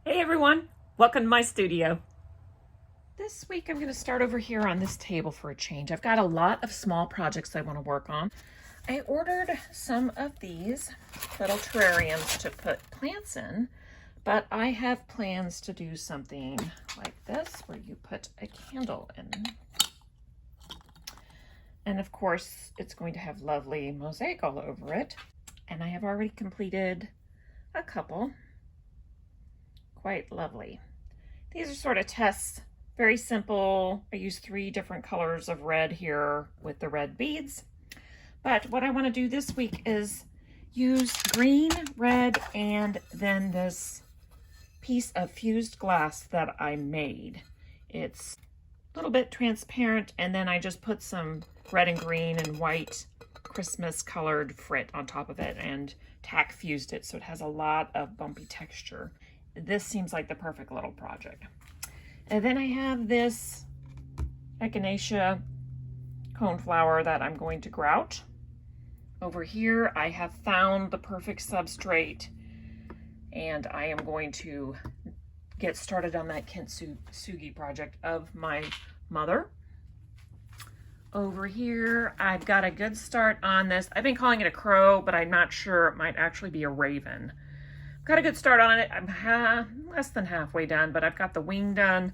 Hey everyone, welcome to my studio. This week I'm going to start over here on this table for a change. I've got a lot of small projects I want to work on. I ordered some of these little terrariums to put plants in, but I have plans to do something like this where you put a candle in. And of course it's going to have lovely mosaic all over it. And I have already completed a couple. Quite lovely. These are sort of tests, very simple. I use 3 different colors of red here with the red beads. But what I want to do this week is use green, red, and then this piece of fused glass that I made. It's a little bit transparent, and then I just put some red and green and white Christmas colored frit on top of it and tack fused it so it has a lot of bumpy texture. This seems like the perfect little project. And then I have this echinacea coneflower that I'm going to grout. Over here I have found the perfect substrate and I am going to get started on that Kintsugi project of my mother. Over here I've got a good start on this. I've been calling it a crow, but I'm not sure. It might actually be a raven. Got a good start on it. I'm less than halfway done, but I've got the wing done.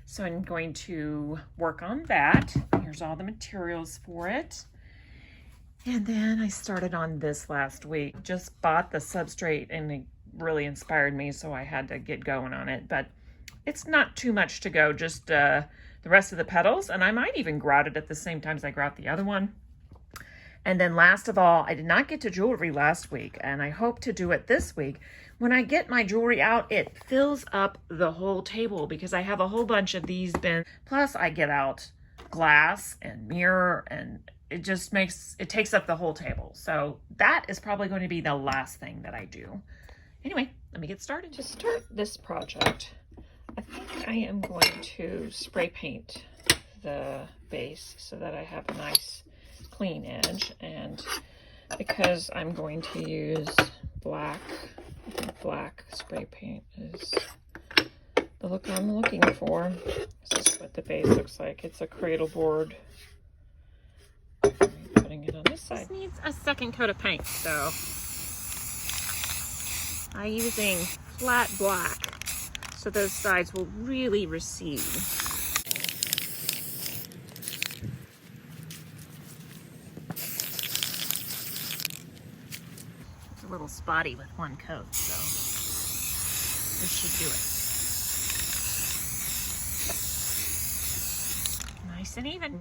So I'm going to work on that. Here's all the materials for it. And then I started on this last week. Just bought the substrate and it really inspired me, so I had to get going on it. But it's not too much to go, just the rest of the petals. And I might even grout it at the same time as I grout the other one. And then last of all, I did not get to jewelry last week, and I hope to do it this week. When I get my jewelry out, it fills up the whole table because I have a whole bunch of these bins. Plus I get out glass and mirror, and it just takes up the whole table. So that is probably going to be the last thing that I do. Anyway, let me get started. To start this project, I think I am going to spray paint the base so that I have a nice clean edge, and because I'm going to use black spray paint is the look I'm looking for. This is what the base looks like. It's a cradle board. I'm putting it on this side. This needs a second coat of paint, so I'm using flat black so those sides will really recede. A little spotty with one coat, so this should do it. Nice and even.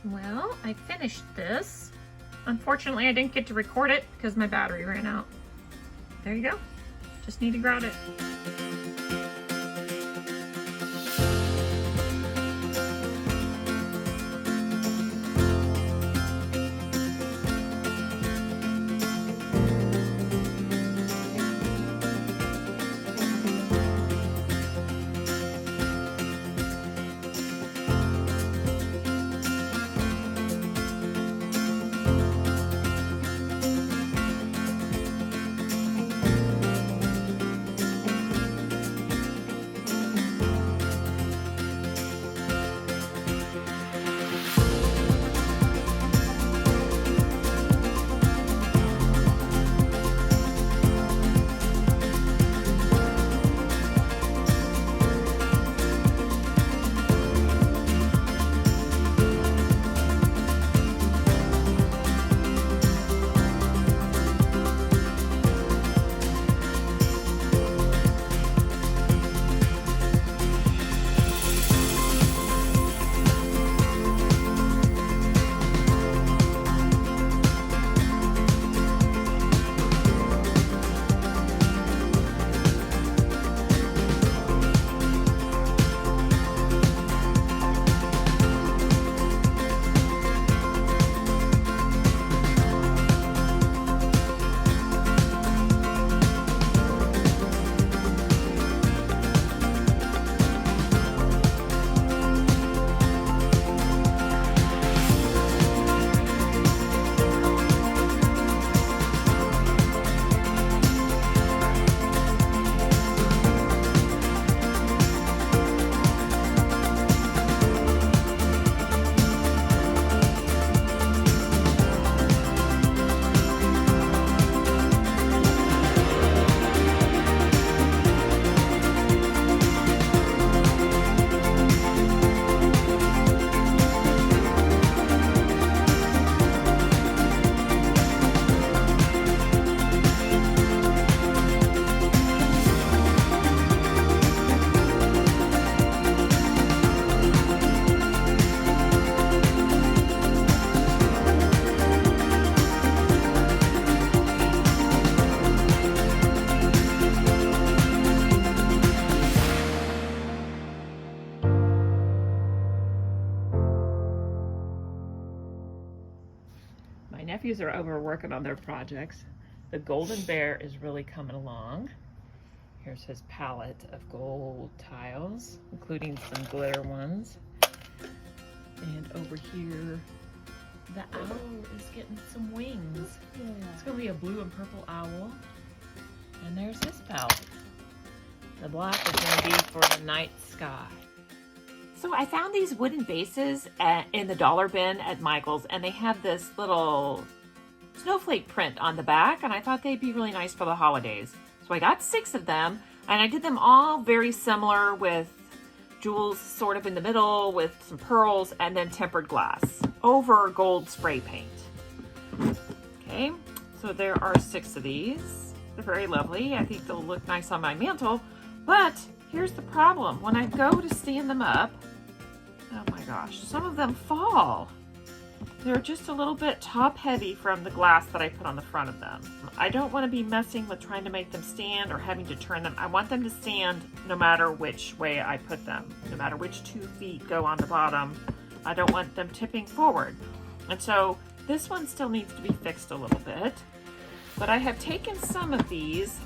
Well, I finished this. Unfortunately, I didn't get to record it because my battery ran out. There you go. Just need to grout it. nephews are over working on their projects. The golden bear is really coming along. Here's his palette of gold tiles, including some glitter ones. And over here, the owl is getting some wings. Yeah. It's gonna be a blue and purple owl. And there's his palette. The black is gonna be for the night sky. So I found these wooden vases in the dollar bin at Michael's, and they have this little snowflake print on the back, and I thought they'd be really nice for the holidays. So I got 6 of them, and I did them all very similar with jewels sort of in the middle with some pearls and then tempered glass over gold spray paint. Okay, so there are 6 of these. They're very lovely. I think they'll look nice on my mantle, but here's the problem. When I go to stand them up, oh my gosh, some of them fall. They're just a little bit top heavy from the glass that I put on the front of them. I don't want to be messing with trying to make them stand or having to turn them. I want them to stand no matter which way I put them, no matter which 2 feet go on the bottom. I don't want them tipping forward. And so this one still needs to be fixed a little bit. But I have taken some of these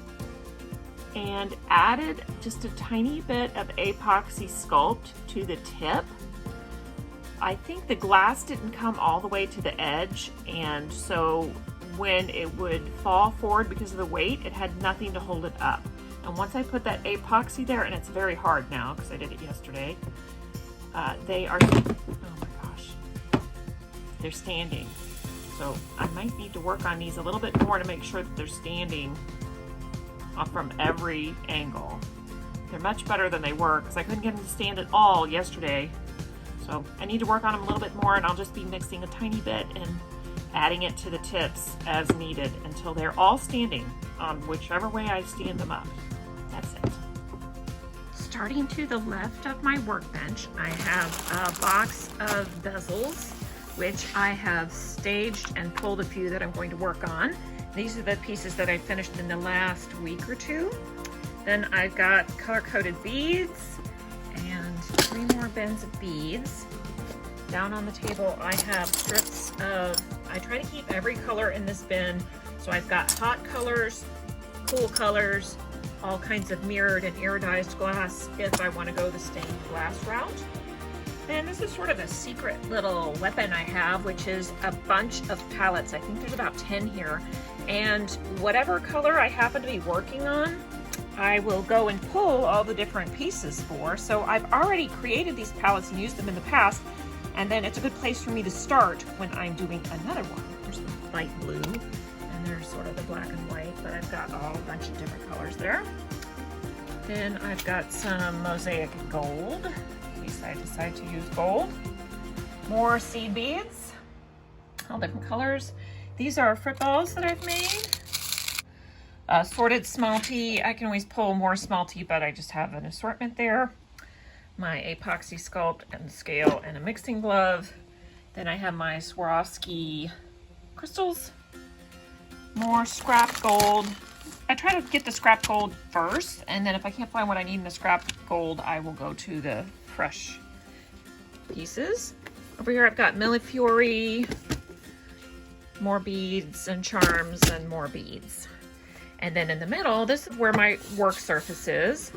and added just a tiny bit of epoxy sculpt to the tip. I think the glass didn't come all the way to the edge, and so when it would fall forward because of the weight, it had nothing to hold it up. And once I put that epoxy there, and it's very hard now because I did it yesterday, they are, oh my gosh, they're standing. So I might need to work on these a little bit more to make sure that they're standing from every angle. They're much better than they were because I couldn't get them to stand at all yesterday. So I need to work on them a little bit more, and I'll just be mixing a tiny bit and adding it to the tips as needed until they're all standing on whichever way I stand them up. That's it. Starting to the left of my workbench, I have a box of bezels, which I have staged and pulled a few that I'm going to work on. These are the pieces that I finished in the last week or 2. Then I've got color-coded beads and 3 more bins of beads. Down on the table I have strips of, I try to keep every color in this bin. So I've got hot colors, cool colors, all kinds of mirrored and iridized glass if I want to go the stained glass route. And this is sort of a secret little weapon I have, which is a bunch of palettes. I think there's about 10 here. And whatever color I happen to be working on, I will go and pull all the different pieces for. So I've already created these palettes and used them in the past, and then it's a good place for me to start when I'm doing another one. There's the light blue, and there's sort of the black and white, but I've got all a bunch of different colors there. Then I've got some mosaic gold, in case I decide to use gold. More seed beads, all different colors. These are fruit balls that I've made. Sorted smalti. I can always pull more smalti, but I just have an assortment there. My epoxy sculpt and scale and a mixing glove. Then I have my Swarovski crystals. More scrap gold. I try to get the scrap gold first, and then if I can't find what I need in the scrap gold, I will go to the fresh pieces. Over here I've got millefiori, more beads and charms, and more beads. And then in the middle, this is where my work surface is.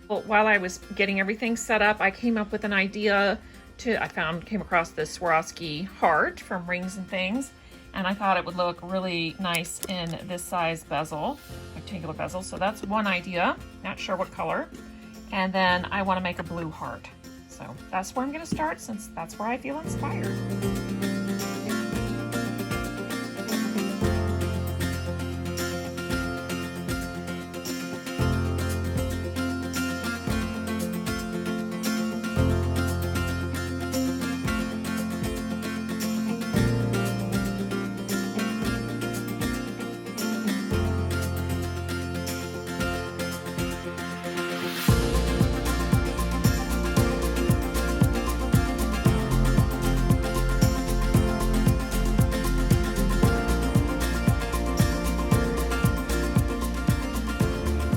Well, while I was getting everything set up, I came up with an idea came across this Swarovski heart from Rings and Things, and I thought it would look really nice in this size bezel, rectangular bezel. So that's one idea, not sure what color. And then I want to make a blue heart. So that's where I'm going to start, since that's where I feel inspired.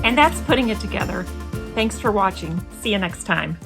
And that's putting it together. Thanks for watching. See you next time.